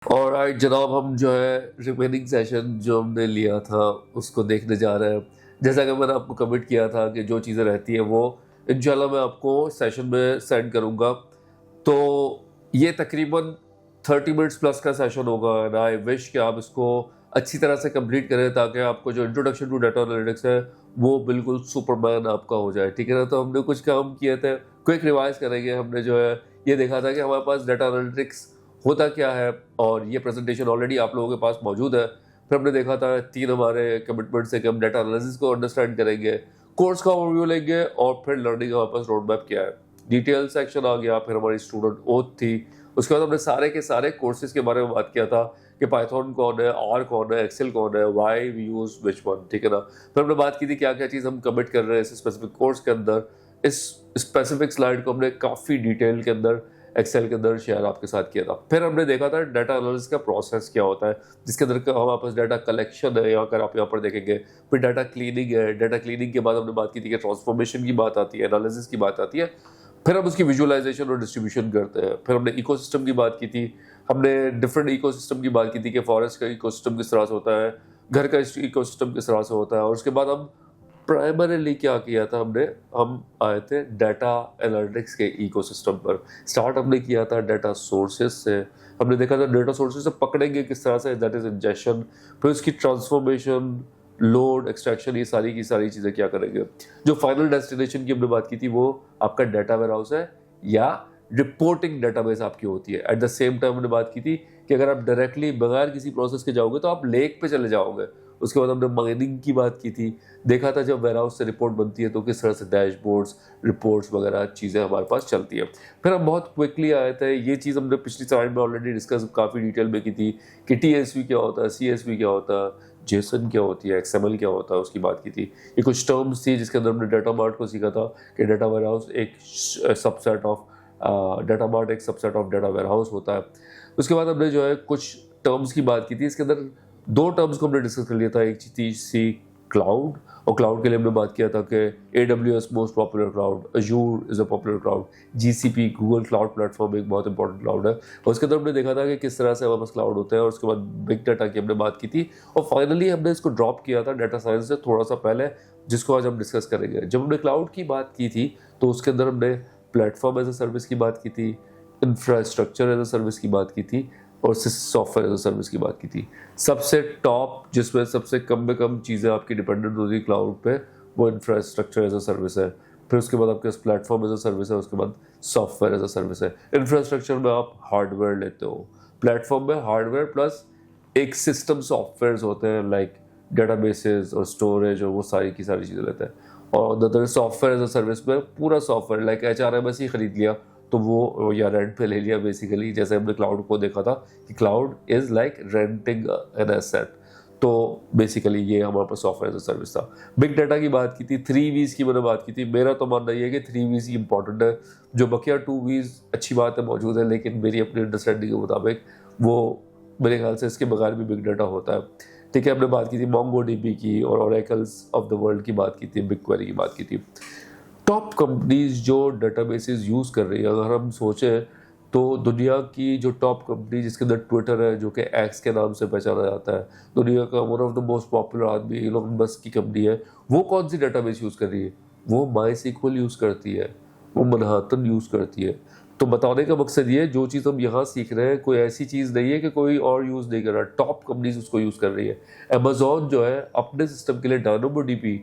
और राइट जनाब, हम जो है रिमेनिंग सेशन जो हमने लिया था उसको देखने जा रहे हैं। जैसा कि मैंने आपको कमिट किया था कि जो चीज़ें रहती हैं वो इंशाल्लाह मैं आपको सेशन में सेंड करूँगा। तो ये तकरीबन 30 मिनट्स प्लस का सेशन होगा एंड आई विश कि आप इसको अच्छी तरह से कंप्लीट करें ताकि आपको जो इंट्रोडक्शन टू डाटा एनालिटिक्स है वो बिल्कुल सुपरमैन आपका हो जाए। ठीक है ना? तो हमने कुछ काम किए थे, क्विक रिवाइज करेंगे। हमने जो है ये देखा था कि हमारे पास डाटा एनालिटिक्स होता क्या है, और ये प्रेजेंटेशन ऑलरेडी आप लोगों के पास मौजूद है। फिर हमने देखा था 3 हमारे कमिटमेंट्स है कि हम डाटा एनालिसिस को अंडरस्टैंड करेंगे, कोर्स का ओवरव्यू लेंगे, और फिर लर्निंग हमारे पास रोड मैप क्या है, डिटेल सेक्शन आ गया, फिर हमारी स्टूडेंट ओथ थी। उसके बाद हमने सारे के सारे कोर्सेज के बारे में बात किया था कि पाइथन कौन है, आर कौन है, एक्सेल कौन है, why we use which one. ठीक है ना? फिर हमने बात की थी क्या क्या चीज़ हम कमिट कर रहे हैं इस स्पेसिफिक कोर्स के अंदर। इस स्पेसिफिक स्लाइड को हमने काफ़ी डिटेल के अंदर एक्सेल के अंदर शेयर आपके साथ किया था। फिर हमने देखा था डाटा एनालिसिस का प्रोसेस क्या होता है, जिसके अंदर हमारे पास डाटा कलेक्शन है, या अगर आप यहाँ पर देखेंगे फिर डाटा क्लीनिंग है। डाटा क्लीनिंग के बाद हमने बात की थी कि ट्रांसफॉर्मेशन की बात आती है, एनालिसिस की बात आती है, फिर हम उसकी विजुअलाइजेशन और डिस्ट्रीब्यूशन करते हैं। फिर हमने इकोसिस्टम की बात की थी, हमने डिफरेंट इकोसिस्टम की बात की थी कि फॉरेस्ट का इकोसिस्टम किस तरह से होता है, घर का इकोसिस्टम किस तरह से होता है। और उसके बाद हम प्राइमरीली क्या किया था, हम आए थे डाटा एनालिटिक्स के इकोसिस्टम पर। स्टार्ट हमने किया था डाटा सोर्सेज से। हमने देखा था डाटा सोर्सेज से पकड़ेंगे किस तरह से, दैट इज इंजेक्शन, फिर उसकी ट्रांसफॉर्मेशन, लोड, एक्सट्रैक्शन, ये सारी की सारी चीज़ें क्या करेंगे। जो फाइनल डेस्टिनेशन की हमने बात की थी वो आपका डाटा वेयरहाउस है या रिपोर्टिंग डेटाबेस आपकी होती है। एट द सेम टाइम हमने बात की थी कि अगर आप डायरेक्टली बगैर किसी प्रोसेस के जाओगे तो आप लेक पे चले जाओगे। उसके बाद हमने माइनिंग की बात की थी, देखा था जब वेयरहाउस से रिपोर्ट बनती है तो किस तरह से डैशबोर्ड्स, रिपोर्ट्स वगैरह चीज़ें हमारे पास चलती है। फिर हम बहुत क्विकली आए थे, ये चीज़ हमने पिछली स्लाइड में ऑलरेडी डिस्कस काफ़ी डिटेल में की थी कि TSV क्या होता है, CSV क्या होता है, जेसन क्या होती है, XML क्या होता है, उसकी बात की थी। ये कुछ टर्म्स थी जिसके अंदर हमने डाटा मार्ट को सीखा था कि डाटा वेयरहाउस एक सबसेट ऑफ डाटा मार्ट एक सबसेट ऑफ डाटा वेयरहाउस होता है। उसके बाद हमने जो है कुछ टर्म्स की बात की थी। इसके अंदर 2 टर्म्स को हमने डिस्कस कर लिया था, एक थी क्लाउड, और क्लाउड के लिए हमने बात किया था कि AWS most popular cloud, Azzur is a popular cloud, GCP Google cloud platform एक बहुत इंपॉर्टेंट क्लाउड है। और उसके अंदर हमने देखा था कि किस तरह से हमारे पास क्लाउड होते हैं, और उसके बाद बिग डाटा की हमने बात की थी। और फाइनली हमने इसको ड्रॉप किया था डाटा साइंस से थोड़ा सा पहले, जिसको आज हम डिस्कस करेंगे। जब हमने क्लाउड की बात की थी तो उसके अंदर हमने प्लेटफॉर्म एज अ सर्विस की बात की थी, इंफ्रास्ट्रक्चर एज अ सर्विस की बात की थी, और सॉफ्टवेयर एज अ सर्विस की बात की थी। सबसे टॉप जिसमें सबसे कम में कम चीज़ें आपकी डिपेंडेंट होती है क्लाउड पे, वो इंफ्रास्ट्रक्चर एज अ सर्विस है। फिर उसके बाद आपके पास प्लेटफॉर्म एज अ सर्विस है, उसके बाद सॉफ्टवेयर एज अ सर्विस है। इंफ्रास्ट्रक्चर में आप हार्डवेयर लेते हो, प्लेटफॉर्म में हार्डवेयर प्लस एक सिस्टम सॉफ्टवेयर होते हैं लाइक डेटाबेसेस और स्टोरेज, और वो सारी की सारी चीज़ें लेते हैं। और the software as a service में पूरा सॉफ्टवेयर लाइक HRMS ही खरीद लिया तो वो, या रेंट पे ले लिया बेसिकली। जैसे हमने क्लाउड को देखा था कि cloud is like renting an asset, तो बेसिकली ये हमारे पास सॉफ्टवेयर एज अ सर्विस था। बिग डाटा की बात की थी, 3 V's की मैंने बात की थी। मेरा तो मानना ये है कि 3 V's ही इंपॉर्टेंट है। जो बकिया 2 V's अच्छी बात है मौजूद है, लेकिन मेरी अपनी अंडरस्टैंडिंग के मुताबिक वो मेरे ख्याल से इसके बगैर भी बिग डाटा होता है। ठीक है, हमने बात की थी MongoDB की, और ओरेकल्स ऑफ द वर्ल्ड की बात की थी, बिग क्वेरी की बात की थी। टॉप कंपनीज जो डेटाबेसेस यूज़ कर रही है, अगर हम सोचें तो दुनिया की जो टॉप कंपनी जिसके अंदर ट्विटर है, जो कि एक्स के नाम से पहचाना जाता है, दुनिया का one of the most popular आदमी इलोन मस्क की कंपनी है, वो कौन सी डेटाबेस यूज़ कर रही है? वो MySQL यूज़ करती है, वो मनहाटन यूज़ करती है। तो बताने का मकसद ये है, जो चीज़ हम यहाँ सीख रहे हैं कोई ऐसी चीज़ नहीं है कि कोई और यूज़ नहीं कर रहा, टॉप कंपनीज उसको यूज़ कर रही है। अमेजोन जो है अपने सिस्टम के लिए DynamoDB,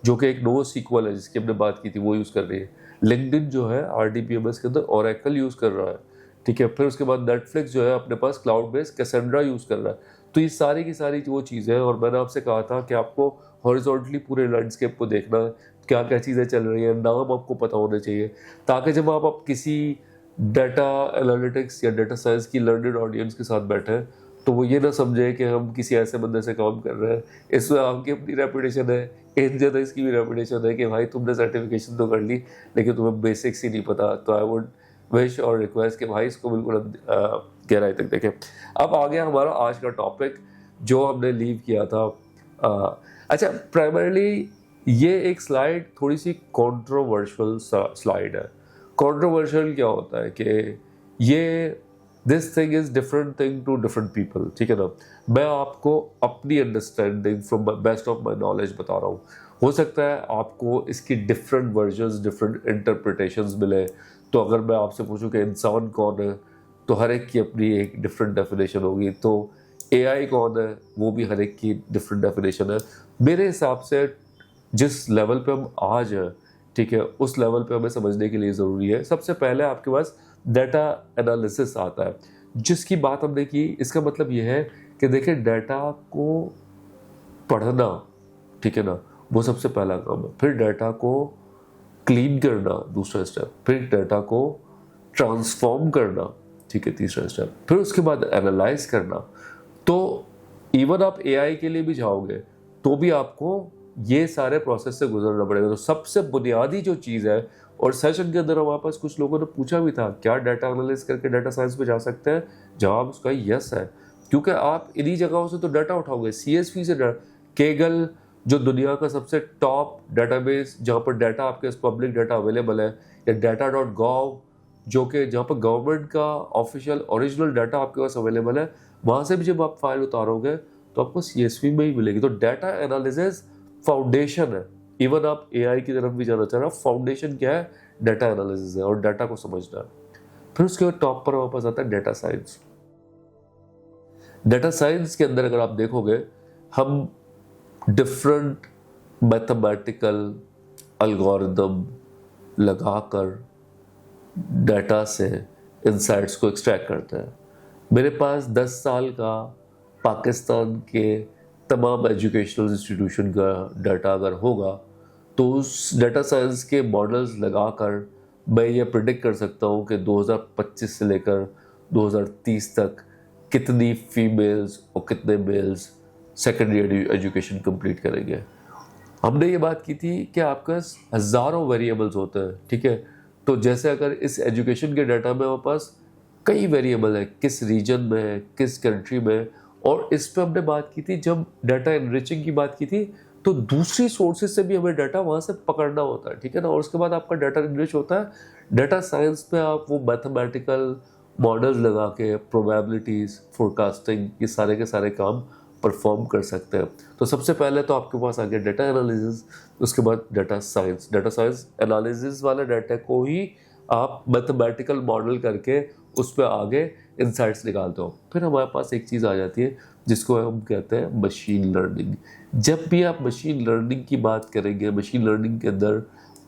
जो कि एक नो सीक्वल है जिसकी हमने बात की थी, वो यूज़ कर रही है। लिंक्डइन जो है RDBMS के अंदर ओरेकल यूज़ कर रहा है। ठीक है, फिर उसके बाद नेटफ्लिक्स जो है अपने पास क्लाउड बेस्ड कैसेंड्रा यूज़ कर रहा है। तो ये सारी की सारी वो चीज़ें हैं, और मैंने आपसे कहा था कि आपको हॉरिजॉन्टली पूरे लैंडस्केप को देखना है, क्या क्या चीज़ें चल रही है, नाम आपको पता होने चाहिए, ताकि जब आप किसी डाटा एनालिटिक्स या डाटा साइंस की लर्नड ऑडियंस के साथ बैठे हैं तो वो ये ना समझे कि हम किसी ऐसे बंदे से काम कर रहे हैं। इसमें आपकी अपनी रेपुटेशन है, इन ज़्यादा इसकी भी रेपुटेशन है कि भाई तुमने सर्टिफिकेशन तो कर ली लेकिन तुम्हें बेसिक्स ही नहीं पता। तो आई वुड विश और रिक्वेस्ट कि भाई इसको बिल्कुल गहराई तक देखें। अब आ गया हमारा आज का टॉपिक जो हमने लीव किया था। अच्छा, प्राइमरीली ये एक स्लाइड थोड़ी सी कंट्रोवर्शियल स्लाइड है। कंट्रोवर्शियल क्या होता है कि ये this thing is different thing to different people, ठीक है ना। मैं आपको अपनी understanding from best of my knowledge बता रहा हूँ। हो सकता है आपको इसकी डिफरेंट वर्जन्स, डिफरेंट इंटरप्रिटेशंस मिले। तो अगर मैं आपसे पूछूं कि इंसान कौन है, तो हर एक की अपनी एक डिफरेंट डेफिनेशन होगी। तो एआई कौन है, वो भी हर एक की डिफरेंट डेफिनेशन है। मेरे हिसाब से जिस लेवल पे हम आज हैं, ठीक है, उस लेवल पे हमें समझने के लिए ज़रूरी है सबसे पहले आपके पास डाटा एनालिसिस आता है, जिसकी बात हमने की। इसका मतलब ये है कि देखिए, डाटा को पढ़ना, ठीक है ना, वो सबसे पहला काम है। फिर डाटा को क्लीन करना दूसरा स्टेप, फिर डाटा को ट्रांसफॉर्म करना, ठीक है, तीसरा स्टेप, फिर उसके बाद एनालाइज करना। तो इवन आप एआई के लिए भी जाओगे तो भी आपको ये सारे प्रोसेस से गुजरना पड़ेगा। तो सबसे बुनियादी जो चीज़ है, और सेशन के अंदर हमारे पास कुछ लोगों ने पूछा भी था, क्या डाटा एनालिसिस करके डाटा साइंस पे जा सकते हैं? जवाब उसका यस है, क्योंकि आप इन्हीं जगहों से तो डाटा उठाओगे। सीएसवी से केगल, जो दुनिया का सबसे टॉप डाटाबेस, जहाँ पर डाटा आपके पब्लिक डाटा अवेलेबल है, या data.gov, जो कि जहाँ पर गवर्नमेंट का ऑफिशियल ओरिजिनल डाटा आपके पास अवेलेबल है, वहाँ से भी जब आप फाइल उतारोगे तो आपको सीएसवी में ही मिलेगी। तो डाटा एनालिसिस फाउंडेशन है। इवन आप एआई की तरफ भी जाना चाह रहे हो, फाउंडेशन क्या है? डाटा एनालिसिस है, और डाटा को समझना है। फिर उसके बाद टॉप पर वापस आता है डाटा साइंस। डाटा साइंस के अंदर अगर आप देखोगे, हम डिफरेंट मैथमेटिकल एल्गोरिदम लगाकर डाटा से इंसाइट्स को एक्सट्रैक्ट करते हैं। मेरे पास 10 साल का पाकिस्तान के तमाम एजुकेशनल इंस्टीट्यूशन का डाटा अगर होगा, तो उस डाटा साइंस के मॉडल्स लगाकर मैं ये प्रिडिक्ट कर सकता हूँ कि 2025 से लेकर 2030 तक कितनी फीमेल्स और कितने मेल्स सेकेंडरी एजुकेशन कंप्लीट करेंगे। हमने ये बात की थी कि आपके पास हज़ारों वेरिएबल्स होते हैं, ठीक है। तो जैसे अगर इस एजुकेशन के डाटा में हमारे पास कई वेरिएबल है, किस रीजन में है, किस कंट्री में, और इस पे हमने बात की थी जब डाटा एनरिचिंग की बात की थी, तो दूसरी सोर्सेज से भी हमें डाटा वहाँ से पकड़ना होता है, ठीक है ना। और उसके बाद आपका डाटा एनरिच होता है। डाटा साइंस पे आप वो मैथमेटिकल मॉडल्स लगा के प्रोबेबिलिटीज, फोरकास्टिंग, ये सारे के सारे काम परफॉर्म कर सकते हैं। तो सबसे पहले तो आपके पास आ गया डाटा एनालिसिस, उसके बाद data science. Data science analysis वाले डाटा को ही आप मैथमेटिकल मॉडल करके उस पर आगे इंसाइट्स निकालते हो। फिर हमारे पास एक चीज़ आ जाती है जिसको हम कहते हैं मशीन लर्निंग। जब भी आप मशीन लर्निंग की बात करेंगे, मशीन लर्निंग के अंदर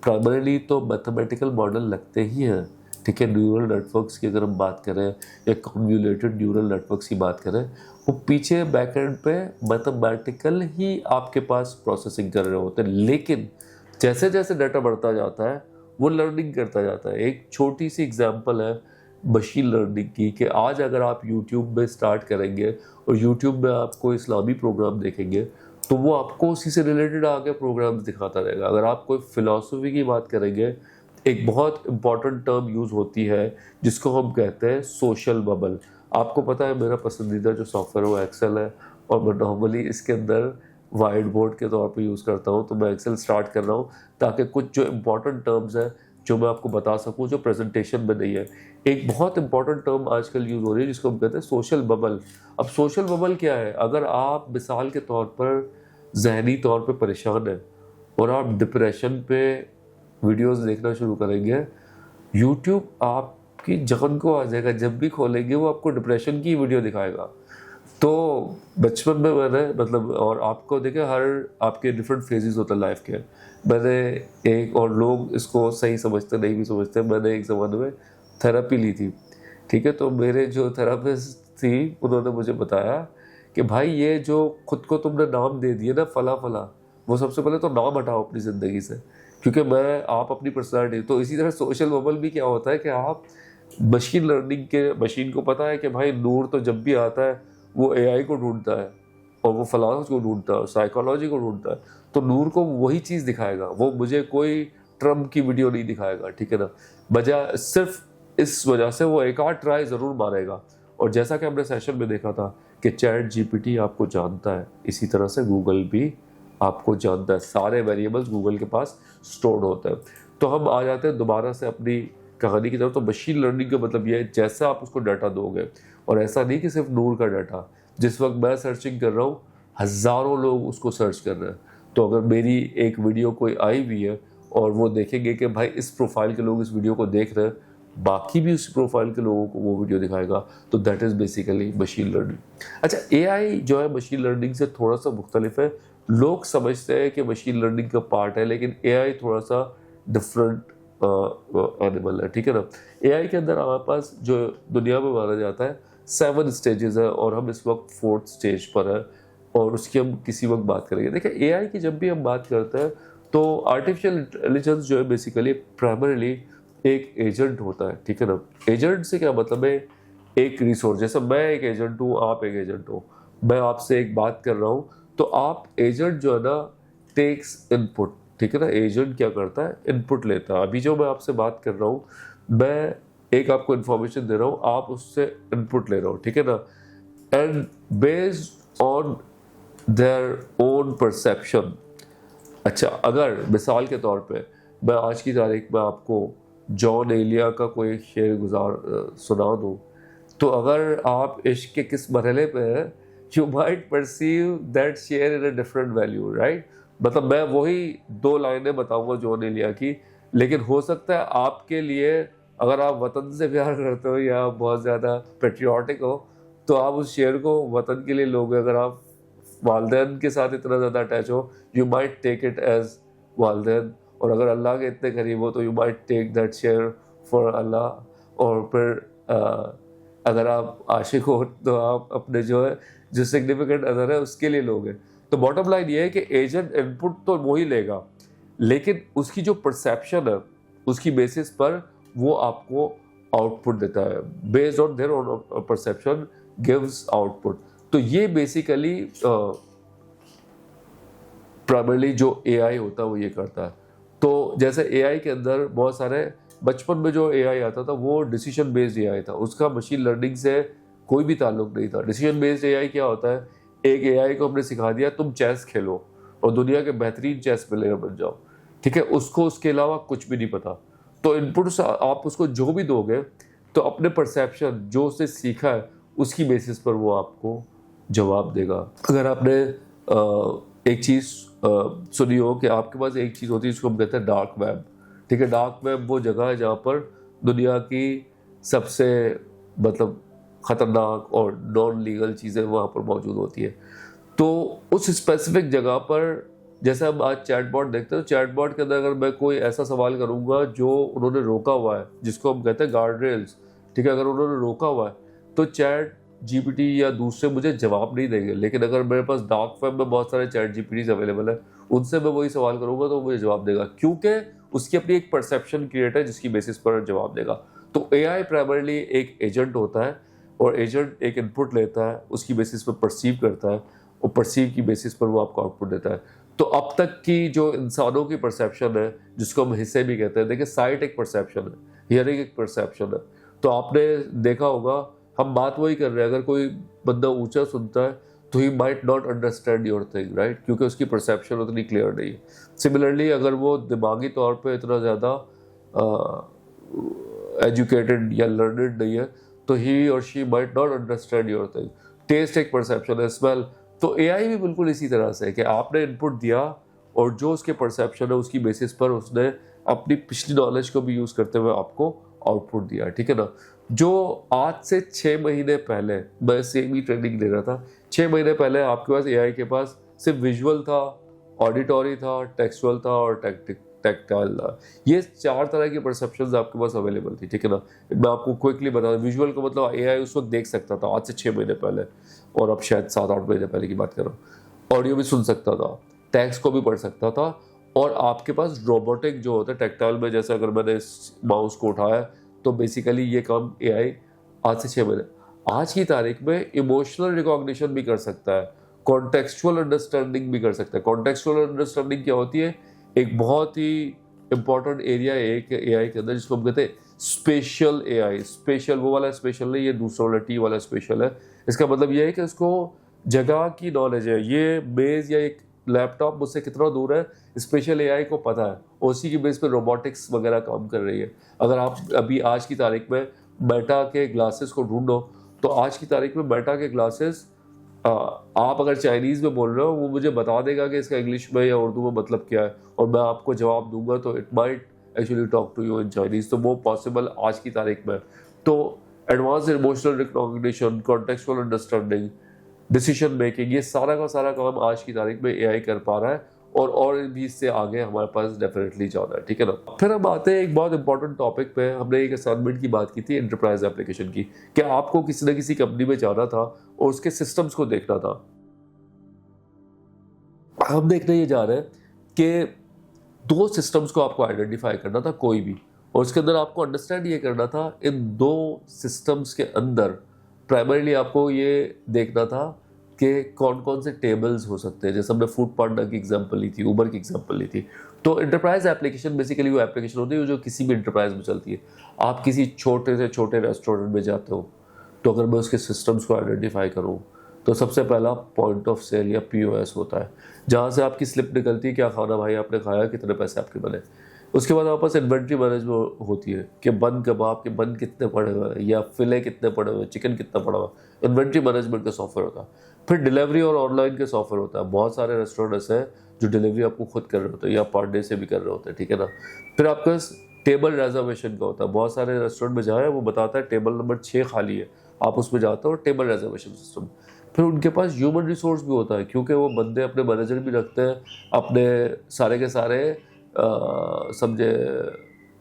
प्राइमरीली तो मैथमेटिकल मॉडल लगते ही हैं, ठीक है। न्यूरल नेटवर्क्स की अगर हम बात करें, या कन्वोल्यूटेड न्यूरल नेटवर्क्स की बात करें, वो पीछे बैकएंड पे मैथमेटिकल ही आपके पास प्रोसेसिंग कर रहे होते हैं। लेकिन जैसे जैसे डाटा बढ़ता जाता है, वो लर्निंग करता जाता है। एक छोटी सी एग्जांपल है मशीन लर्निंग की, कि आज अगर आप यूट्यूब में स्टार्ट करेंगे और यूट्यूब में आपको इस्लामी प्रोग्राम देखेंगे, तो वो आपको उसी से रिलेटेड आगे प्रोग्राम्स दिखाता रहेगा। अगर आप कोई फिलॉसफी की बात करेंगे, एक बहुत इंपॉर्टेंट टर्म यूज़ होती है जिसको हम कहते हैं सोशल बबल। आपको पता है मेरा पसंदीदा जो सॉफ्टवेयर वो एक्सेल है, और मैं नॉर्मली इसके अंदर वाइट बोर्ड के तौर पे यूज़ करता हूँ। तो मैं एक्सेल स्टार्ट कर रहा हूँ ताकि कुछ जो इंपॉर्टेंट टर्म्स हैं जो मैं आपको बता सकूँ, जो प्रेजेंटेशन में नहीं है। एक बहुत इंपॉर्टेंट टर्म आजकल यूज़ हो रही है जिसको हम कहते हैं सोशल बबल। अब सोशल बबल क्या है? अगर आप मिसाल के तौर पर जहनी तौर पर परेशान हैं और आप डिप्रेशन पे वीडियोस देखना शुरू करेंगे, यूट्यूब आपकी जान को आ जाएगा। जब भी खोलेंगे वो आपको डिप्रेशन की वीडियो दिखाएगा। तो बचपन में मैंने मतलब, और आपको देखे हर आपके डिफरेंट फेजेस होते हैं लाइफ के। मैंने एक, और लोग इसको सही समझते नहीं भी समझते, मैंने एक ज़माने में थेरेपी ली थी, ठीक है। तो मेरे जो थेरेपिस्ट थी उन्होंने मुझे बताया कि भाई ये जो खुद को तुमने नाम दे दिए ना फला फला, वो सबसे पहले तो नाम हटाओ अपनी ज़िंदगी से, क्योंकि आप अपनी पर्सनालिटी। तो इसी तरह सोशल बबल भी क्या होता है कि आप मशीन लर्निंग के, मशीन को पता है कि भाई नूर तो जब भी आता है वो एआई को ढूंढता है, और वो फलाना को ढूंढता है, साइकोलॉजी को ढूंढता है। तो नूर को वही चीज़ दिखाएगा, वो मुझे कोई ट्रम्प की वीडियो नहीं दिखाएगा, ठीक है ना। बजाय सिर्फ इस वजह से वो एक आध ट्राई ज़रूर मारेगा। और जैसा कि हमने सेशन में देखा था कि चैट जीपीटी आपको जानता है, इसी तरह से गूगल भी आपको जानता है। सारे वेरिएबल्स गूगल के पास स्टोर्ड होते हैं। तो हम आ जाते हैं दोबारा से अपनी कहानी की तरफ, तो मशीन लर्निंग का मतलब ये है जैसा आप उसको डाटा दोगे, और ऐसा नहीं कि सिर्फ नूर का डाटा। जिस वक्त मैं सर्चिंग कर रहा हूँ, हज़ारों लोग उसको सर्च कर रहे हैं, तो अगर मेरी एक वीडियो कोई आई हुई है और वो देखेंगे कि भाई इस प्रोफाइल के लोग इस वीडियो को देख रहे हैं, बाकी भी उस प्रोफाइल के लोगों को वो वीडियो दिखाएगा, तो that is basically machine learning. अच्छा, एआई जो है मशीन लर्निंग से थोड़ा सा मुख्तलिफ है। लोग समझते हैं कि मशीन लर्निंग का पार्ट है, लेकिन एआई थोड़ा सा डिफरेंट एनिमल है, ठीक है ना। एआई के अंदर हमारे पास जो दुनिया में माना जाता है 7 स्टेजेस है, और हम इस वक्त 4th स्टेज पर है, और उसकी हम किसी वक्त बात करेंगे। देखिए, एआई की जब भी हम बात करते हैं तो आर्टिफिशियल इंटेलिजेंस जो है बेसिकली प्राइमरीली एक एजेंट होता है, ठीक है ना। एजेंट से क्या मतलब है, एक रिसोर्स, जैसे मैं एक एजेंट हूँ, आप एक एजेंट हो, मैं आपसे एक बात कर रहा हूँ, तो आप एजेंट जो है ना टेक्स इनपुट, ठीक है ना। एजेंट क्या करता है, इनपुट लेता है। अभी जो मैं आपसे बात कर रहा हूँ, मैं एक आपको इन्फॉर्मेशन दे रहा हूँ, आप उससे इनपुट ले रहे हो, ठीक है ना। And based on their own perception, अच्छा, अगर मिसाल के तौर पे मैं आज की तारीख में आपको जॉन एलिया का कोई शेर गुजार सुना दूँ, तो अगर आप इश्क के किस मरहले पे हैं, you might perceive that share in a different value, right. मतलब मैं वही 2 लाइनें बताऊंगा जॉन एलिया की, लेकिन हो सकता है आपके लिए, अगर आप वतन से प्यार करते हो या बहुत ज़्यादा पेट्रियाटिक हो, तो आप उस शेर को वतन के लिए लोगे। अगर आप वालदैन के साथ इतना ज़्यादा अटैच हो, you might take it as वालदैन, और अगर अल्लाह के इतने करीब हो तो you might take that share for Allah. और फिर अगर आप आशिक हो तो आप अपने जो है, जो सिग्निफिकेंट अदर है, उसके लिए लोगे। तो बॉटम लाइन ये है कि एजेंट इनपुट तो वो ही लेगा, लेकिन उसकी जो परसेप्शन है उसकी बेसिस पर वो आपको आउटपुट देता है। Based on their own perception gives output. तो ये बेसिकली प्राइमरली जो एआई होता है वो ये करता है। तो जैसे एआई के अंदर बहुत सारे, बचपन में जो एआई आता था वो डिसीजन बेस्ड एआई था, उसका मशीन लर्निंग से कोई भी ताल्लुक नहीं था। डिसीजन बेस्ड एआई क्या होता है, एक एआई को हमने सिखा दिया तुम चेस खेलो और दुनिया के बेहतरीन चेस प्लेयर बन जाओ, ठीक है, उसको उसके अलावा कुछ भी नहीं पता। तो इनपुट्स आप उसको जो भी दोगे, तो अपने परसेप्शन जो उसने सीखा है उसकी बेसिस पर वो आपको जवाब देगा। अगर आपने एक चीज़ सुनी हो कि आपके पास एक चीज़ होती है जिसको हम कहते हैं डार्क वेब, ठीक है। डार्क वेब वो जगह है जहाँ पर दुनिया की सबसे मतलब ख़तरनाक और नॉन लीगल चीज़ें वहाँ पर मौजूद होती है। तो उस स्पेसिफिक जगह पर, जैसे हम आज चैटबॉट देखते हैं, चैटबॉट के अंदर अगर मैं कोई ऐसा सवाल करूँगा जो उन्होंने रोका हुआ है, जिसको हम कहते हैं गार्ड रेल्स, ठीक है, अगर उन्होंने रोका हुआ है तो चैट जीपीटी या दूसरे मुझे जवाब नहीं देंगे। लेकिन अगर मेरे पास डार्क वेब में बहुत सारे चैट जीपीटीज अवेलेबल है, उनसे मैं वही सवाल करूँगा तो मुझे जवाब देगा, क्योंकि उसकी अपनी एक परसेप्शन क्रिएट है जिसकी बेसिस पर जवाब देगा। तो एआई प्राइमरली एक एजेंट होता है, और एजेंट एक इनपुट लेता है, उसकी बेसिस पर परसीव करता है, और परसीव की बेसिस पर वो आपको आउटपुट देता है। तो अब तक की जो इंसानों की परसेप्शन है, जिसको हम हिस्से भी कहते हैं, देखिए साइट एक परसेप्शन है, हियरिंग एक परसेप्शन है। तो आपने देखा होगा, हम बात वही कर रहे हैं, अगर कोई बंदा ऊंचा सुनता है तो he might not understand your thing, right, क्योंकि उसकी परसेप्शन उतनी क्लियर नहीं है। सिमिलरली अगर वो दिमागी तौर पे इतना ज़्यादा एजुकेटेड या लर्नड नहीं है, तो ही और she might not understand your thing. Taste एक परसेप्शन है, स्मेल। तो एआई भी बिल्कुल इसी तरह से है कि आपने इनपुट दिया और जो उसके परसेप्शन है उसकी बेसिस पर उसने अपनी पिछली नॉलेज को भी यूज़ करते हुए आपको आउटपुट दिया, ठीक है ना। जो आज से 6 महीने पहले मैं सेम ही ट्रेनिंग दे रहा था, 6 महीने पहले आपके पास एआई के पास सिर्फ विजुअल था, ऑडिटरी था, टेक्सचुअल था और टैक्टाइल था। ये 4 तरह की परसेप्शंस आपके पास अवेलेबल थी, ठीक है ना। मैं आपको क्विकली बता दूं, विजुअल का मतलब एआई उस वक्त देख सकता था आज से 6 महीने पहले, और अब शायद 7-8 महीने पहले की बात कर रहा हूँ। ऑडियो भी सुन सकता था, टेक्स्ट को भी पढ़ सकता था, और आपके पास रोबोटिक जो होता है टैक्टाइल में, जैसे अगर मैंने इस माउस को उठाया तो बेसिकली ये काम एआई आज से 6 महीने, आज की तारीख में इमोशनल रिकॉग्निशन भी कर सकता है, कॉन्टेक्सचुअल अंडरस्टैंडिंग भी कर सकता है। कॉन्टेक्सचुअल अंडरस्टैंडिंग क्या होती है, एक बहुत ही इंपॉर्टेंट एरिया है एक एआई के अंदर, जिसको हम कहते हैं स्पेशल एआई। स्पेशल वो वाला स्पेशल नहीं, ये दूसरा वाला टी वाला स्पेशल है। इसका मतलब ये है कि उसको जगह की नॉलेज है। ये मेज या एक लैपटॉप मुझसे कितना दूर है स्पेशल एआई को पता है, उसी की बेस पे रोबोटिक्स वगैरह काम कर रही है। अगर आप अभी आज की तारीख में मेटा के ग्लासेस को ढूंढो तो आज की तारीख में मेटा के ग्लासेस आप अगर चाइनीज़ में बोल रहे हो वो मुझे बता देगा कि इसका इंग्लिश में या उर्दू में मतलब क्या है, और मैं आपको जवाब दूंगा तो it might actually talk to you in Chinese. तो वो पॉसिबल आज की तारीख में। तो advance emotional recognition, contextual understanding, decision making, ये सारा का सारा काम आज की तारीख में एआई कर पा रहा है, और भी इससे आगे हमारे पास डेफिनेटली जाना है, ठीक है ना। फिर हम आते हैं एक बहुत इंपॉर्टेंट टॉपिक पे। हमने एक असाइनमेंट की बात की थी एंटरप्राइज एप्लीकेशन की, कि आपको किसी न किसी कंपनी में जाना था और उसके सिस्टम्स को देखना था। हम देखने ये जा रहे हैं कि 2 सिस्टम्स को आपको आइडेंटिफाई करना था कोई भी, और उसके अंदर आपको अंडरस्टैंड ये करना था इन 2 सिस्टम्स के अंदर प्राइमरीली आपको ये देखना था कि कौन कौन से टेबल्स हो सकते हैं। जैसे हमने फूड पांडा की एग्जांपल ली थी, उबर की एग्जांपल ली थी। तो एंटरप्राइज एप्लीकेशन बेसिकली वो एप्लीकेशन होती है जो किसी भी एंटरप्राइज में चलती है। आप किसी छोटे से छोटे रेस्टोरेंट में जाते हो, तो अगर मैं उसके सिस्टम्स को आइडेंटिफाई करूँ तो सबसे पहला पॉइंट ऑफ सेल या पीओएस होता है, जहाँ से आपकी स्लिप निकलती है क्या खाना भाई आपने खाया, कितने पैसे आपके बने। उसके बाद आपस इन्वेंट्री मैनेजमेंट होती है कि बन कबाब के बन कितने पड़े हुए हैं, या फिले कितने पड़े हुए हैं, चिकन कितना पड़ा हुआ है। इन्वेंट्री मैनेजमेंट का सॉफ्टवेयर होता है। फिर डिलीवरी और ऑनलाइन के सॉफ्टवेयर होता है। बहुत सारे रेस्टोरेंट्स हैं जो डिलीवरी आपको खुद कर रहे होते हैं या पर डे से भी कर रहे होते हैं, ठीक है ना। फिर आपका टेबल रिजर्वेशन का होता है। बहुत सारे रेस्टोरेंट में जाए वो बताता है टेबल नंबर 6 खाली है, आप उसमें जाते हो, टेबल रिजर्वेशन सिस्टम। फिर उनके पास ह्यूमन रिसोर्स भी होता है, क्योंकि वो बंदे अपने मैनेजर भी रखते हैं, अपने सारे के सारे समझे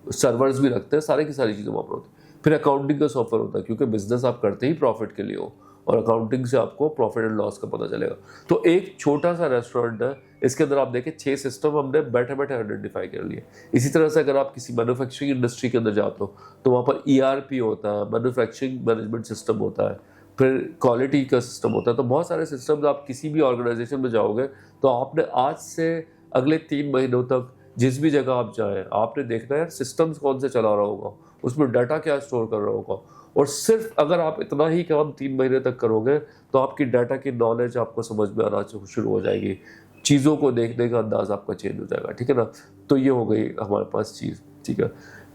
सर्वर्स भी रखते हैं, सारी की सारी चीज़ें वहाँ पर होती है। फिर अकाउंटिंग का सॉफ्टवेयर होता है, क्योंकि बिजनेस आप करते ही प्रॉफिट के लिए हो, और अकाउंटिंग से आपको प्रॉफिट एंड लॉस का पता चलेगा। तो एक छोटा सा रेस्टोरेंट है, इसके अंदर आप देखें 6 सिस्टम हमने बैठे बैठे आइडेंटिफाई कर लिए। इसी तरह से अगर आप किसी मैन्युफैक्चरिंग इंडस्ट्री के अंदर जाते हो तो वहाँ पर ERP होता है, मैन्युफैक्चरिंग मैनेजमेंट सिस्टम होता है, फिर क्वालिटी का सिस्टम होता है। तो बहुत सारे सिस्टम्स आप किसी भी ऑर्गेनाइजेशन में जाओगे तो आपने आज से अगले 3 महीनों तक जिस भी जगह आप जाएं, आपने देखना है सिस्टम्स कौन से चला रहा होगा, उसमें डाटा क्या स्टोर कर रहा होगा। और सिर्फ अगर आप इतना ही काम 3 महीने तक करोगे तो आपकी डाटा की नॉलेज आपको समझ में आना शुरू हो जाएगी, चीज़ों को देखने का अंदाज आपका चेंज हो जाएगा, ठीक है ना। तो ये हो गई हमारे पास चीज़, ठीक है।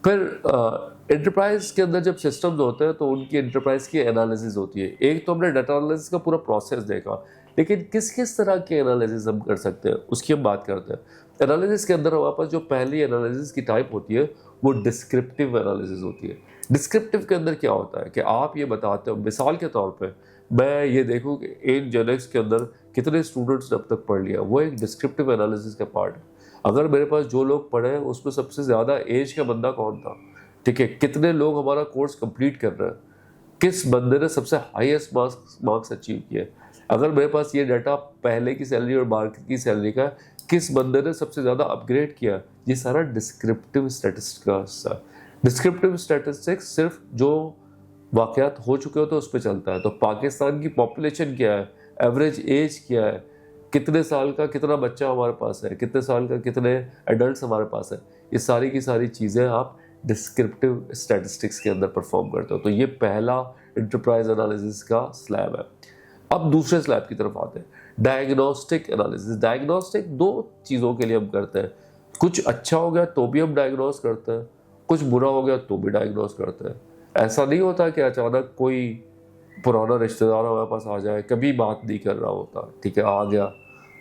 फिर एंटरप्राइज के अंदर जब सिस्टम्स होते हैं तो उनकी एंटरप्राइज की एनालिसिस होती है। एक तो हमने डाटा एनालिसिस का पूरा प्रोसेस देखा, लेकिन किस किस तरह की एनालिसिस हम कर सकते हैं उसकी हम बात करते हैं। एनालिसिस के अंदर हमारे पास जो पहली एनालिसिस की टाइप होती है वो डिस्क्रिप्टिव एनालिसिस होती है। डिस्क्रिप्टिव के अंदर क्या होता है कि आप ये बताते हो, मिसाल के तौर पे मैं ये देखूं कि इन जेनेक्स के अंदर कितने स्टूडेंट्स ने अब तक पढ़ लिया, वो एक डिस्क्रिप्टिव एनालिसिस का पार्ट है। अगर मेरे पास जो लोग पढ़े हैं उसमें सबसे ज़्यादा एज का बंदा कौन था, ठीक है, कितने लोग हमारा कोर्स कंप्लीट कर रहे हैं, किस बंदे ने सबसे हाईएस्ट मार्क्स अचीव किए। अगर मेरे पास ये डाटा पहले की सैलरी और मार्केट की सैलरी का, किस बंदे ने सबसे ज़्यादा अपग्रेड किया, ये सारा डिस्क्रिप्टिव स्टैटिस्टिक्स का हिस्सा है। डिस्क्रिप्टिव स्टैटिस्टिक्स सिर्फ जो वाकयात हो चुके हो तो उस पर चलता है। तो पाकिस्तान की पॉपुलेशन क्या है, एवरेज एज क्या है, कितने साल का कितना बच्चा हमारे पास है, कितने साल का कितने एडल्ट्स हमारे पास है, ये सारी की सारी चीज़ें आप डिस्क्रिप्टिव स्टैटिस्टिक्स के अंदर परफॉर्म करते हो। तो ये पहला एंटरप्राइज एनालिसिस का स्लैब है। अब दूसरे स्लैब की तरफ आते हैं, डायग्नोस्टिक एनालिसिस। डायग्नोस्टिक 2 चीज़ों के लिए हम करते हैं, कुछ अच्छा हो गया तो भी हम डायग्नोस करते हैं, कुछ बुरा हो गया तो भी डायग्नोस करते हैं। ऐसा नहीं होता कि अचानक कोई पुराना रिश्तेदार हमारे पास आ जाए, कभी बात नहीं कर रहा होता, ठीक है, आ गया,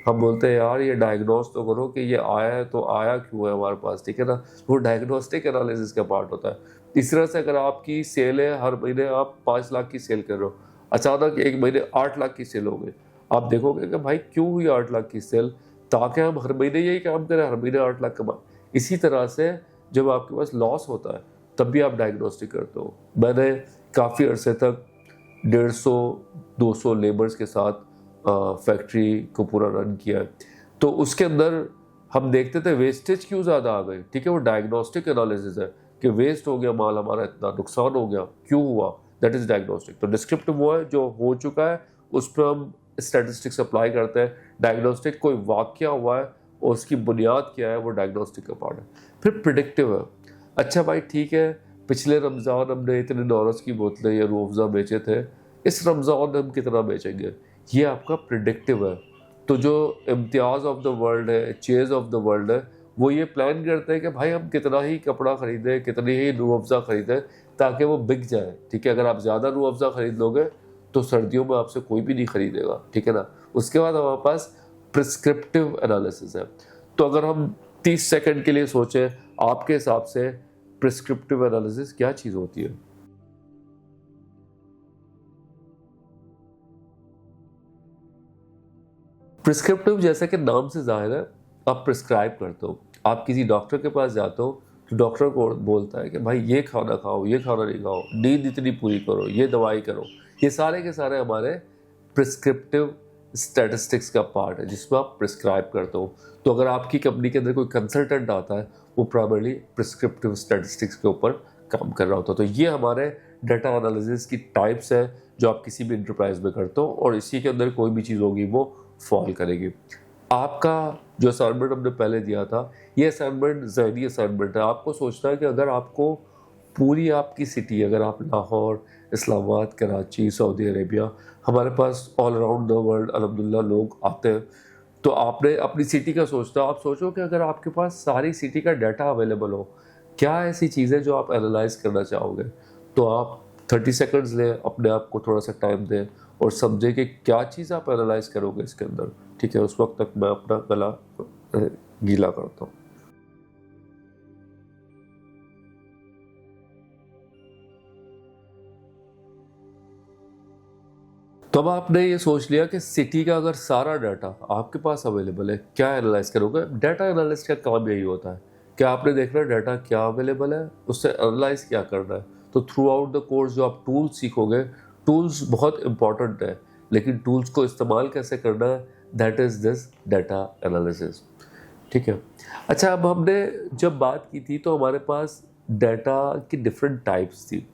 हम बोलते हैं यार ये डायग्नोस तो करो कि ये आया है तो आया क्यों है हमारे पास, ठीक है ना। वो डायग्नोस्टिक एनालिसिस का पार्ट होता है। इस तरह से अगर आपकी सेल है, हर महीने आप 5 लाख की सेल कर रहे हो, अचानक एक महीने 8 लाख की सेल हो गई, आप देखोगे कि भाई क्यों हुई 8 लाख की सेल, ताकि हम हर महीने यही काम करें, हर महीने 8 लाख कमाएं। इसी तरह से जब आपके पास लॉस होता है तब भी आप डायग्नोस्टिक करते हो। मैंने काफ़ी अरसे तक 150-200 लेबर्स के साथ फैक्ट्री को पूरा रन किया है। तो उसके अंदर हम देखते थे वेस्टेज क्यों ज़्यादा आ गई, ठीक है, वो डायग्नोस्टिक एनालिसिस है कि वेस्ट हो गया माल हमारा, इतना नुकसान हो गया, क्यों हुआ, दैट इज़ डायग्नोस्टिक। तो डिस्क्रिप्टिव वो है जो हो चुका है, उस पर हम स्टैटिस्टिक्स अप्लाई करते हैं। डायग्नोस्टिक कोई वाक़या हुआ है और उसकी बुनियाद क्या है, वो डायग्नोस्टिक का पार्ट है। फिर प्रिडिक्टिव है, अच्छा भाई ठीक है, पिछले रमज़ान हमने इतने नॉरस की बोतलें या रूह अफ़ज़ा बेचे थे, इस रमज़ान हम कितना बेचेंगे, ये आपका प्रिडिक्टिव है। तो जो इम्तियाज़ ऑफ द वर्ल्ड है, चेज़ ऑफ द वर्ल्ड है, वो ये प्लान करते हैं कि भाई हम कितना ही कपड़ा ख़रीदें, कितनी ही रूह अफ़ज़ा ख़रीदें ताकि वो बिक जाए, ठीक है। अगर आप ज़्यादा रूह अफ़ज़ा ख़रीद लोगे तो सर्दियों में आपसे कोई भी नहीं ख़रीदेगा, ठीक है ना। उसके बाद हमारे पास प्रिस्क्रिप्टिव एनालिसिस है। तो अगर हम 30 सेकंड के लिए सोचें, आपके हिसाब से प्रिस्क्रिप्टिव एनालिसिस क्या चीज़ होती है? प्रिस्क्रिप्टिव जैसा कि नाम से ज़ाहिर है, आप प्रिस्क्राइब करते हो। आप किसी डॉक्टर के पास जाते हो तो डॉक्टर को बोलता है कि भाई ये खाना खाओ, ये खाना नहीं खाओ, नींद इतनी पूरी करो, ये दवाई करो। ये सारे के सारे हमारे प्रिस्क्रिप्टिव स्टैटिस्टिक्स का पार्ट है जिसमें आप प्रिस्क्राइब करते हो। तो अगर आपकी कंपनी के अंदर कोई कंसल्टेंट आता है, वो प्राइमरली प्रिस्क्रिप्टिव स्टैटिस्टिक्स के ऊपर काम कर रहा होता है। तो ये हमारे डाटा एनालिसिस की टाइप्स है जो आप किसी भी इंटरप्राइज में करते हो, और इसी के अंदर कोई भी चीज़ होगी वो फॉल करेगी। आपका जो असाइनमेंट हमने पहले दिया था, ये असाइनमेंट ज़हनी असाइनमेंट है। आपको सोचना है कि अगर आपको पूरी आपकी सिटी, अगर आप लाहौर, इस्लामाबाद, कराची, सऊदी अरेबिया, हमारे पास ऑल अराउंड द वर्ल्ड अल्हम्दुलिल्लाह लोग आते हैं, तो आपने अपनी सिटी का सोचना। आप सोचो कि अगर आपके पास सारी सिटी का डाटा अवेलेबल हो, क्या ऐसी चीज़ें जो आप एनालाइज करना चाहोगे। तो आप 30 सेकंड्स लें, अपने आप को थोड़ा सा टाइम दें और समझे कि क्या चीज़ आप एनालाइज करोगे इसके अंदर, ठीक है। उस वक्त तक मैं अपना गला गीला करता हूँ। तो अब आपने ये सोच लिया कि सिटी का अगर सारा डाटा आपके पास अवेलेबल है, क्या एनालाइज करोगे। डाटा एनालिस्ट का काम यही होता है कि आपने देखना डाटा क्या अवेलेबल है, उससे एनालाइज क्या करना है। तो थ्रू आउट द कोर्स जो आप टूल्स सीखोगे, टूल्स बहुत इंपॉर्टेंट है, लेकिन टूल्स को इस्तेमाल कैसे करना है, that is this data analysis, ठीक है। अच्छा, अब हमने जब बात की थी तो हमारे पास डाटा की डिफरेंट टाइप्स थी,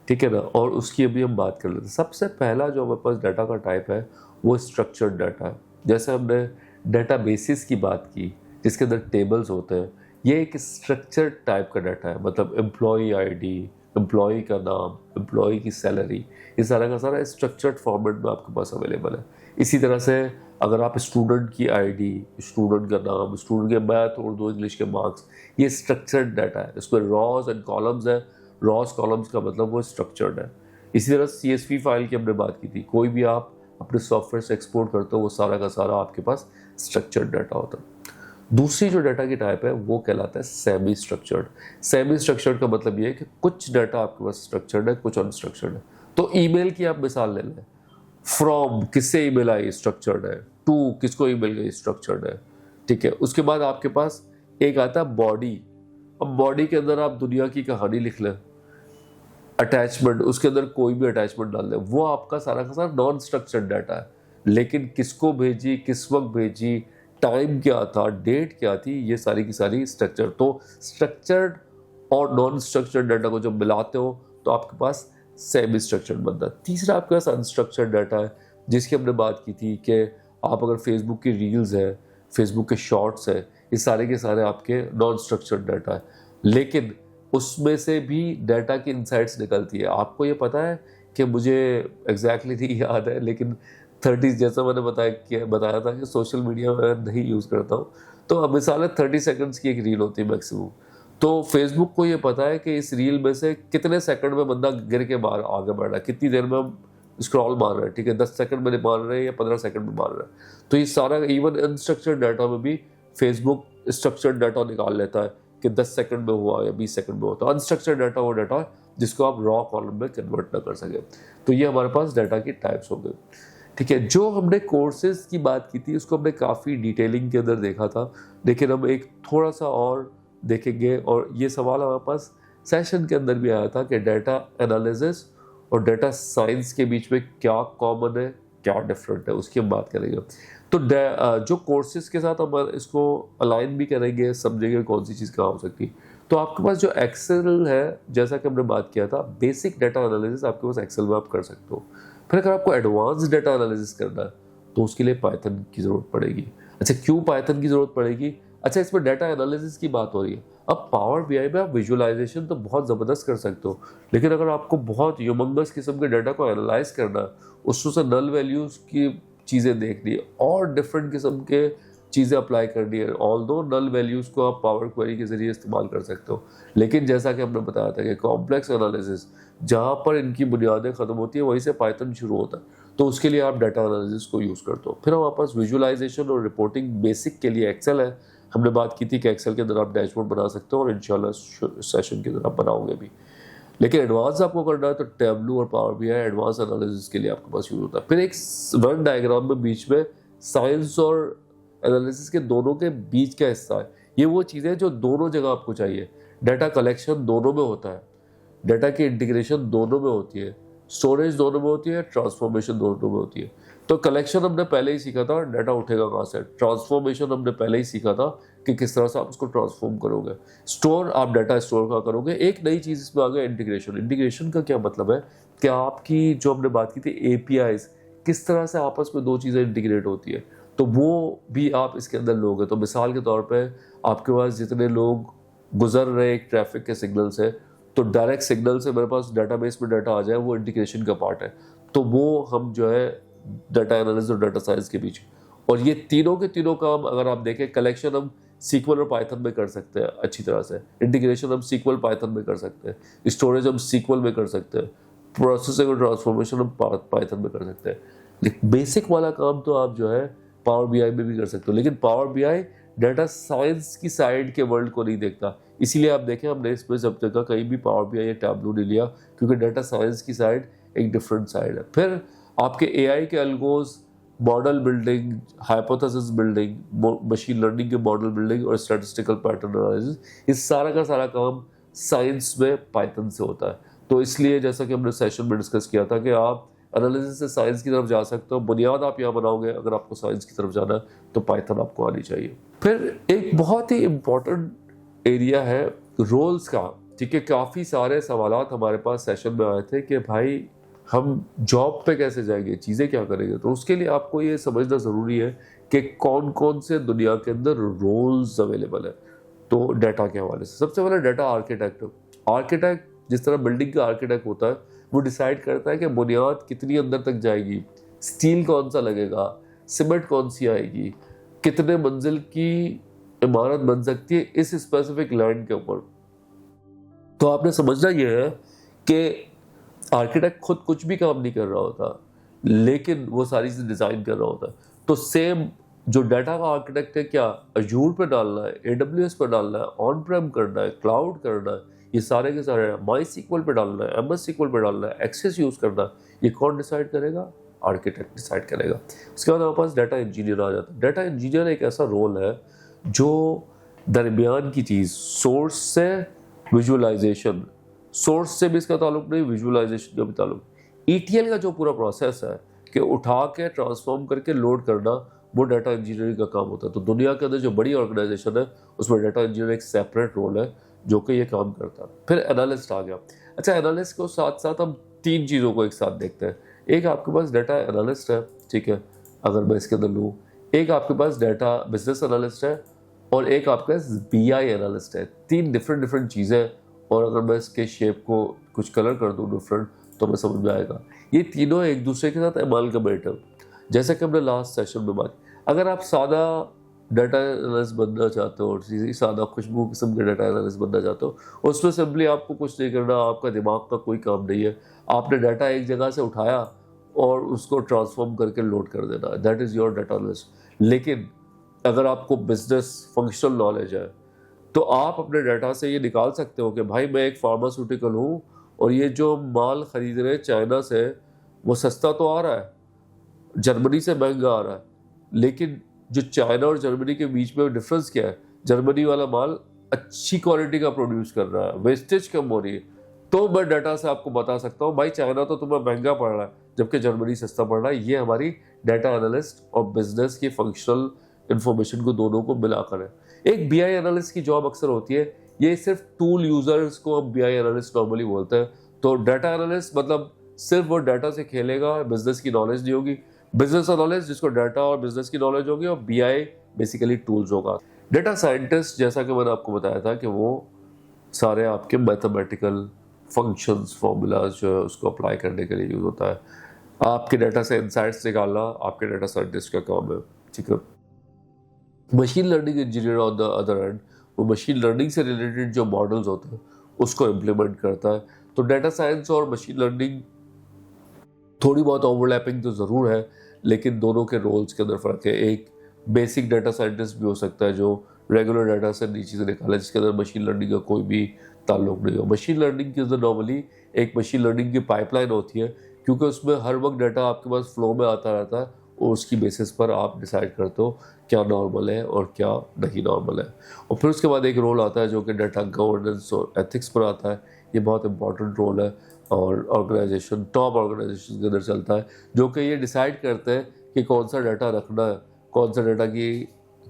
ठीक है ना, और उसकी अभी हम बात कर लेते हैं। सबसे पहला जो हमारे पास डाटा का टाइप है वो स्ट्रक्चर्ड डाटा है। जैसे हमने डाटा बेसिस की बात की जिसके अंदर टेबल्स होते हैं, ये एक स्ट्रक्चर्ड टाइप का डाटा है। मतलब एम्प्लॉई आईडी, एम्प्लॉई का नाम, एम्प्लॉई की सैलरी, ये सारा का सारा स्ट्रक्चर्ड फॉर्मेट में आपके पास अवेलेबल है। इसी तरह से अगर आप स्टूडेंट की आईडी, स्टूडेंट का नाम, स्टूडेंट के मैथ, उर्दू, इंग्लिश के मार्क्स, ये स्ट्रक्चर्ड डाटा है। इसमें रॉज एंड कॉलम्स है। रॉस कॉलम्स का मतलब वो स्ट्रक्चर्ड है। इसी तरह CSV फाइल की हमने बात की थी। कोई भी आप अपने सॉफ्टवेयर से एक्सपोर्ट करते हो, वो सारा का सारा आपके पास स्ट्रक्चर्ड डाटा होता है। दूसरी जो डाटा की टाइप है वो कहलाता है सेमी स्ट्रक्चर्ड। सेमी स्ट्रक्चर्ड का मतलब ये है कि कुछ डाटा आपके पास स्ट्रक्चर्ड है, कुछ अनस्ट्रक्चर्ड है। तो ईमेल की आप मिसाल ले लें। फ्रॉम किससे ईमेल आई, स्ट्रक्चर्ड है। टू किसको ईमेल गई, स्ट्रक्चर्ड है, ठीक है। उसके बाद आपके पास एक आता है बॉडी। अब बॉडी के अंदर आप दुनिया की कहानी लिख लें। अटैचमेंट, उसके अंदर कोई भी अटैचमेंट डाल दें, वो आपका सारा का सारा नॉन स्ट्रक्चर्ड डाटा है। लेकिन किसको भेजी, किस वक्त भेजी, टाइम क्या था, डेट क्या थी, ये सारी की सारी स्ट्रक्चर। तो स्ट्रक्चर्ड और नॉन स्ट्रक्चर्ड डाटा को जब मिलाते हो तो आपके पास सेमी स्ट्रक्चर्ड बनता है। तीसरा आपके पास अनस्ट्रक्चर्ड डाटा है जिसकी हमने बात की थी कि आप अगर फेसबुक की रील्स है, फेसबुक के शॉर्ट्स है, ये सारे के सारे आपके नॉन स्ट्रक्चर्ड डाटा है। लेकिन उसमें से भी डाटा की इंसाइट्स निकलती है। आपको ये पता है कि मुझे एग्जैक्टली नहीं याद है, लेकिन 30 जैसा मैंने बताया था कि सोशल मीडिया में नहीं यूज़ करता हूँ। तो अब मिसाल है 30 सेकंड्स की एक रील होती है मैक्सिमम। तो फेसबुक को ये पता है कि इस रील में से कितने सेकंड में बंदा गिर के बाहर आगे बढ़ रहा है, कितनी देर में हम स्क्रॉल मार रहे हैं, ठीक है, 10 सेकंड में मार रहे हैं या 15 सेकंड में मार रहे हैं। तो ये सारा इवन अनस्ट्रक्चर्ड डाटा में भी फेसबुक स्ट्रक्चर्ड डाटा निकाल लेता है कि 10 सेकंड में हुआ या 20 सेकंड में हुआ। तो अनस्ट्रक्चर्ड डाटा वो डाटा जिसको आप रॉ कॉलम में कन्वर्ट ना कर सके। तो ये हमारे पास डाटा की टाइप्स हो गए, ठीक है। जो हमने कोर्सेज की बात की थी उसको हमने काफ़ी डिटेलिंग के अंदर देखा था, लेकिन हम एक थोड़ा सा और देखेंगे। और ये सवाल हमारे पास सेशन के अंदर भी आया था कि डाटा एनालिसिस और डाटा साइंस के बीच में क्या कॉमन है, क्या डिफरेंट है, उसकी हम बात करेंगे। तो जो कोर्सेज के साथ हम इसको अलाइन भी करेंगे, समझेंगे कौन सी चीज़ कहाँ हो सकती है। तो आपके पास जो एक्सेल है, जैसा कि हमने बात किया था, बेसिक डाटा एनालिसिस आपके पास एक्सेल में आप कर सकते हो। फिर अगर आपको एडवांस डाटा एनालिसिस करना है तो उसके लिए पाइथन की ज़रूरत पड़ेगी। अच्छा, क्यों पाइथन की ज़रूरत पड़ेगी? अच्छा, इसमें डाटा एनालिसिस की बात हो रही है। अब पावर BI में आप विजुअलाइजेशन तो बहुत ज़बरदस्त कर सकते हो, लेकिन अगर आपको बहुत ह्यूमंगस किस्म के डाटा को एनालाइज करना है, उसमें से नल वैल्यूज़ की चीज़ें देखनी है और डिफरेंट किस्म के चीज़ें अप्लाई करनी है। ऑल्दो नल वैल्यूज़ को आप पावर क्वेरी के ज़रिए इस्तेमाल कर सकते हो, लेकिन जैसा कि हमने बताया था कि कॉम्प्लेक्स एनालिसिस जहाँ पर इनकी बुनियादें ख़त्म होती है वहीं से पाइथन शुरू होता है, तो उसके लिए आप डाटा एनालिसिस को यूज़ करते हो। फिर हमारे पास विजुअलाइजेशन और रिपोर्टिंग बेसिक के लिए एक्सेल है। हमने बात की थी कि एक्सेल के अंदर आप डैशबोर्ड बना सकते हो और इंशाल्लाह सेशन के अंदर आप बनाओगे भी, लेकिन एडवांस आपको करना है तो टैबलू और पावर बीआई एडवांस एनालिसिस के लिए आपके पास यूज होता है। फिर एक वन डायग्राम में बीच में साइंस और एनालिसिस के दोनों के बीच का हिस्सा है। ये वो चीज़ें जो दोनों जगह आपको चाहिए। डाटा कलेक्शन दोनों में होता है, डाटा की इंटीग्रेशन दोनों में होती है, स्टोरेज दोनों में होती है, ट्रांसफॉर्मेशन दोनों में होती है। तो कलेक्शन हमने पहले ही सीखा था, डाटा उठेगा कहाँ से। ट्रांसफॉर्मेशन हमने पहले ही सीखा था कि किस तरह से आप उसको ट्रांसफॉर्म करोगे। स्टोर, आप डाटा स्टोर कहाँ करोगे। एक नई चीज़ इसमें आ गया, इंटीग्रेशन। इंटीग्रेशन का क्या मतलब है कि आपकी जो हमने बात की थी एपीआईज, किस तरह से आपस में दो चीज़ें इंटीग्रेट होती है, तो वो भी आप इसके अंदर लोगे। तो मिसाल के तौर पर आपके पास जितने लोग गुजर रहे एक ट्रैफिक के सिग्नल से, तो डायरेक्ट सिग्नल से मेरे पास डाटाबेस में डाटा आ जाए, वो इंटीग्रेशन का पार्ट है। तो वो हम जो है डाटा एनालिसिस और डाटा साइंस के बीच, और ये तीनों के तीनों काम अगर आप देखें, कलेक्शन हम सीक्वल और पाइथन में कर सकते हैं अच्छी तरह से, इंटीग्रेशन हम सीक्वल पाइथन में कर सकते हैं, स्टोरेज हम सीक्वल में कर सकते हैं, प्रोसेसिंग और ट्रांसफॉर्मेशन हम पाइथन में कर सकते हैं। लेकिन बेसिक वाला काम तो आप जो है पावर बीआई में भी कर सकते हो, लेकिन पावर बीआई डाटा साइंस की साइड के वर्ल्ड को नहीं देखता। इसीलिए आप देखें हमने इसमें सब जगह कहीं भी पावर बीआई या टैबलू नहीं लिया, क्योंकि डाटा साइंस की साइड एक डिफरेंट साइड है। फिर आपके एआई के algos, model building, hypothesis building, machine learning के मॉडल बिल्डिंग और स्टैटिस्टिकल पैटर्न एनालिसिस, इस सारा का सारा काम साइंस में पाइथन से होता है। तो इसलिए जैसा कि हमने सेशन में डिस्कस किया था कि आप एनालिसिस से साइंस की तरफ जा सकते हो। बुनियाद आप यहाँ बनाओगे, अगर आपको साइंस की तरफ जाना है तो पाइथन आपको आनी चाहिए। फिर एक बहुत ही इम्पोर्टेंट एरिया है रोल्स का। ठीक है, काफ़ी सारे सवालात हमारे पास सेशन में आए थे कि भाई हम जॉब पे कैसे जाएंगे, चीज़ें क्या करेंगे। तो उसके लिए आपको ये समझना ज़रूरी है कि कौन कौन से दुनिया के अंदर रोल्स अवेलेबल है। तो डाटा के हवाले से सबसे पहले डाटा आर्किटेक्ट। आर्किटेक्ट जिस तरह बिल्डिंग का आर्किटेक्ट होता है, वो डिसाइड करता है कि बुनियाद कितनी अंदर तक जाएगी, स्टील कौन सा लगेगा, सीमेंट कौन सी आएगी, कितने मंजिल की इमारत बन सकती है इस स्पेसिफिक लैंड के ऊपर। तो आपने समझना यह है कि आर्किटेक्ट खुद कुछ भी काम नहीं कर रहा होता, लेकिन वो सारी चीज़ डिज़ाइन कर रहा होता है। तो सेम जो डाटा का आर्किटेक्ट है, क्या अजूर पे डालना है, एडब्ल्यूएस पे डालना है, ऑन प्रेम करना है, क्लाउड करना है, ये सारे के सारे माई सीक्वल पे डालना है, एमएस सीक्वल पे डालना है, एक्सेस यूज़ करना है, ये कौन डिसाइड करेगा? आर्किटेक्ट डिसाइड करेगा। उसके बाद हमारे पास डाटा इंजीनियर आ जाता है। डाटा इंजीनियर एक ऐसा रोल है जो दरमियान की चीज़, सोर्स से विजुअलाइजेशन, सोर्स से भी इसका ताल्लुक नहीं, विजुअलाइजेशन का भी ताल्लुक। ईटीएल का जो पूरा प्रोसेस है कि उठा के ट्रांसफॉर्म करके लोड करना, वो डाटा इंजीनियरिंग का काम होता है। तो दुनिया के अंदर जो बड़ी ऑर्गेनाइजेशन है उसमें डाटा इंजीनियर एक सेपरेट रोल है जो कि ये काम करता है। फिर एनालिस्ट आ गया। अच्छा, एनालिस्ट को साथ साथ हम तीन चीज़ों को एक साथ देखते हैं। एक आपके पास डाटा एनालिस्ट है, ठीक है, अगर मैं इसके अंदर लूँ, एक आपके पास डाटा बिजनेस एनालिस्ट है, और एक आपके पास बीआई एनालिस्ट है। तीन डिफरेंट चीज़ें, और अगर मैं इसके शेप को कुछ कलर कर दूँ डिफरेंट तो मैं समझ में आएगा। ये तीनों एक दूसरे के साथ अमालगमेट है। जैसा कि हमने लास्ट सेशन में बात, अगर आप सादा डाटा एनालिस्ट बनना चाहते हो और सादा खुशबू किस्म के डाटा एनालिस्ट बनना चाहते हो, उसमें सिंपली आपको कुछ नहीं करना, आपका दिमाग का कोई काम नहीं है। आपने डाटा एक जगह से उठाया और उसको ट्रांसफॉर्म करके लोड कर देना, that is your data analyst. लेकिन अगर आपको बिजनेस फंक्शनल नॉलेज है तो आप अपने डाटा से ये निकाल सकते हो कि भाई मैं एक फार्मास्यूटिकल हूँ और ये जो माल खरीद रहे चाइना से वो सस्ता तो आ रहा है, जर्मनी से महंगा आ रहा है, लेकिन जो चाइना और जर्मनी के बीच में डिफरेंस क्या है, जर्मनी वाला माल अच्छी क्वालिटी का प्रोड्यूस कर रहा है, वेस्टेज कम हो रही है। तो मैं डाटा से आपको बता सकता हूँ भाई चाइना तो तुम्हें महंगा पड़ रहा है जबकि जर्मनी सस्ता पड़ रहा है। ये हमारी डाटा एनालिस्ट और बिजनेस की फंक्शनल इन्फॉर्मेशन को दोनों को मिलाकर है। एक बीआई एनालिस्ट की जॉब अक्सर होती है, ये सिर्फ टूल यूजर्स को हम बीआई एनालिस्ट नॉर्मली बोलते हैं। तो डाटा एनालिस्ट मतलब सिर्फ वो डाटा से खेलेगा, बिजनेस की नॉलेज नहीं होगी। बिजनेस एनालिस्ट जिसको डाटा और बिजनेस की नॉलेज होगी, और बीआई बेसिकली टूल्स होगा। डाटा साइंटिस्ट जैसा कि मैंने आपको बताया था कि वो सारे आपके मैथमेटिकल फंक्शंस, फॉर्मूलाज जो है उसको अप्लाई करने के लिए यूज होता है। आपके डाटा से इंसाइट्स निकालना आपके डाटा साइंटिस्ट का काम है, ठीक है। Machine learning engineer on the other and वो मशीन लर्निंग से रिलेटेड जो मॉडल्स होते हैं उसको इम्प्लीमेंट करता है। तो डाटा साइंस और मशीन लर्निंग थोड़ी बहुत ओवरलैपिंग तो ज़रूर है, लेकिन दोनों के रोल्स के अंदर फ़र्क है। एक बेसिक डाटा साइंटिस्ट भी हो सकता है जो रेगुलर डाटा से नई चीज़ें निकाले, जिसके अंदर मशीन लर्निंग का कोई भी ताल्लुक नहीं हो। मशीन लर्निंग के अंदर नॉर्मली एक मशीन लर्निंग की पाइपलाइन होती है, क्योंकि उसमें हर वक्त डाटा आपके पास फ्लो में आता रहता है और उसकी बेसिस पर आप डिसाइड करते हो क्या नॉर्मल है और क्या नहीं नॉर्मल है। और फिर उसके बाद एक रोल आता है जो कि डाटा गवर्नेंस और एथिक्स पर आता है। ये बहुत इंपॉर्टेंट रोल है और ऑर्गेनाइजेशन टॉप ऑर्गेनाइजेशन के अंदर चलता है, जो कि ये डिसाइड करते हैं कि कौन सा डाटा रखना है, कौन सा डाटा की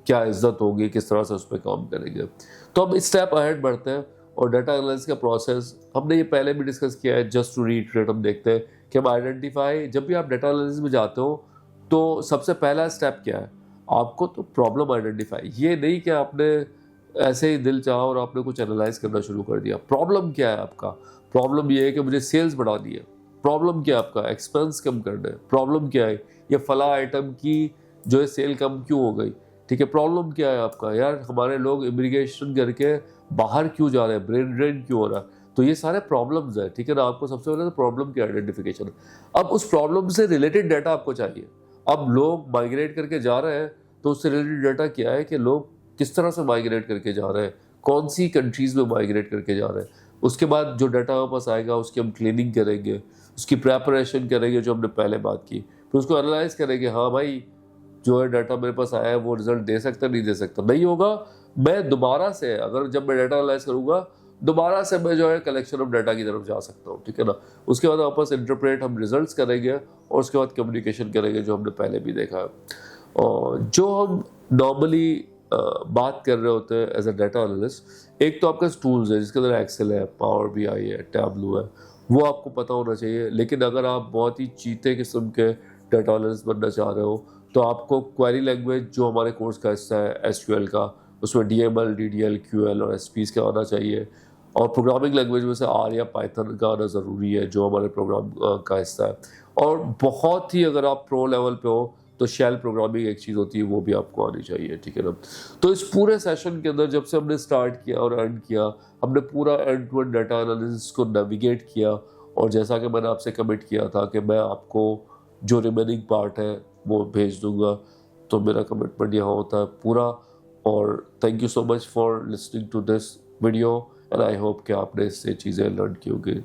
क्या इज्जत होगी, किस तरह से उस पर काम करेंगे। तो हम इस स्टेप अहेड बढ़ते हैं और डाटा एनालिसिस का प्रोसेस हमने ये पहले भी डिस्कस किया है। जस्ट टू रीइटरेट हम देखते हैं कि हम आइडेंटिफाई, जब भी आप डाटा एनालिसिस में जाते हो तो सबसे पहला स्टेप क्या है, आपको तो प्रॉब्लम आइडेंटिफाई। ये नहीं कि आपने ऐसे ही दिल चाहा और आपने कुछ एनालाइज करना शुरू कर दिया। प्रॉब्लम क्या है आपका? प्रॉब्लम ये है कि मुझे सेल्स बढ़ानी है। प्रॉब्लम क्या है आपका? एक्सपेंस कम करना है। प्रॉब्लम क्या है? ये फला आइटम की जो है सेल कम क्यों हो गई, ठीक है। प्रॉब्लम क्या है आपका? यार हमारे लोग इमिग्रेशन करके बाहर क्यों जा रहे हैं, ब्रेन ड्रेन क्यों हो रहा है। तो ये सारे प्रॉब्लम्स है, ठीक है ना। आपको सबसे पहले तो प्रॉब्लम की आइडेंटिफिकेशन। अब उस प्रॉब्लम से रिलेटेड डाटा आपको चाहिए। अब लोग माइग्रेट करके जा रहे हैं तो उससे रिलेटेड डाटा क्या है कि लोग किस तरह से माइग्रेट करके जा रहे हैं, कौन सी कंट्रीज में माइग्रेट करके जा रहे हैं। उसके बाद जो डाटा हमारे पास आएगा उसकी हम क्लीनिंग करेंगे, उसकी प्रेपरेशन करेंगे जो हमने पहले बात की, फिर उसको एनालाइज करेंगे। हाँ भाई, जो है डाटा मेरे पास आया है वो रिजल्ट दे सकता नहीं दे सकता, नहीं होगा मैं दोबारा से, अगर जब मैं डाटा एनालाइज करूंगा दोबारा से मैं जो है कलेक्शन ऑफ डाटा की तरफ जा सकता हूँ, ठीक है ना। उसके बाद वापस इंटरप्रेट हम रिजल्ट्स करेंगे और उसके बाद कम्युनिकेशन करेंगे, जो हमने पहले भी देखा है। और जो हम नॉर्मली बात कर रहे होते हैं एज अ डाटा एनालिस्ट, एक तो आपका टूल्स है जिसके अंदर एक्सेल है, पावर BI है, टैबलू है, वो आपको पता होना चाहिए। लेकिन अगर आप बहुत ही चीते किस्म के डाटा एनालिस्ट बनना चाह रहे हो तो आपको क्वेरी लैंग्वेज जो हमारे कोर्स का हिस्सा है SQL का, उसमें DML, DDL, QL और SPs का आना चाहिए। और प्रोग्रामिंग लैंग्वेज में से R या पाइथन का आना ज़रूरी है जो हमारे प्रोग्राम का हिस्सा है। और बहुत ही अगर आप प्रो लेवल पे हो तो शेल प्रोग्रामिंग एक चीज़ होती है, वो भी आपको आनी चाहिए, ठीक है ना। तो इस पूरे सेशन के अंदर जब से हमने स्टार्ट किया और एंड किया, हमने पूरा end to end data analysis को नेविगेट किया। और जैसा कि मैंने आपसे कमिट किया था कि मैं आपको जो रिमेनिंग पार्ट है वो भेज दूंगा, तो मेरा कमिटमेंट यहाँ होता है पूरा। और thank you so much for listening to this video and I hope कि आपने इससे चीज़ें लर्न की होगी।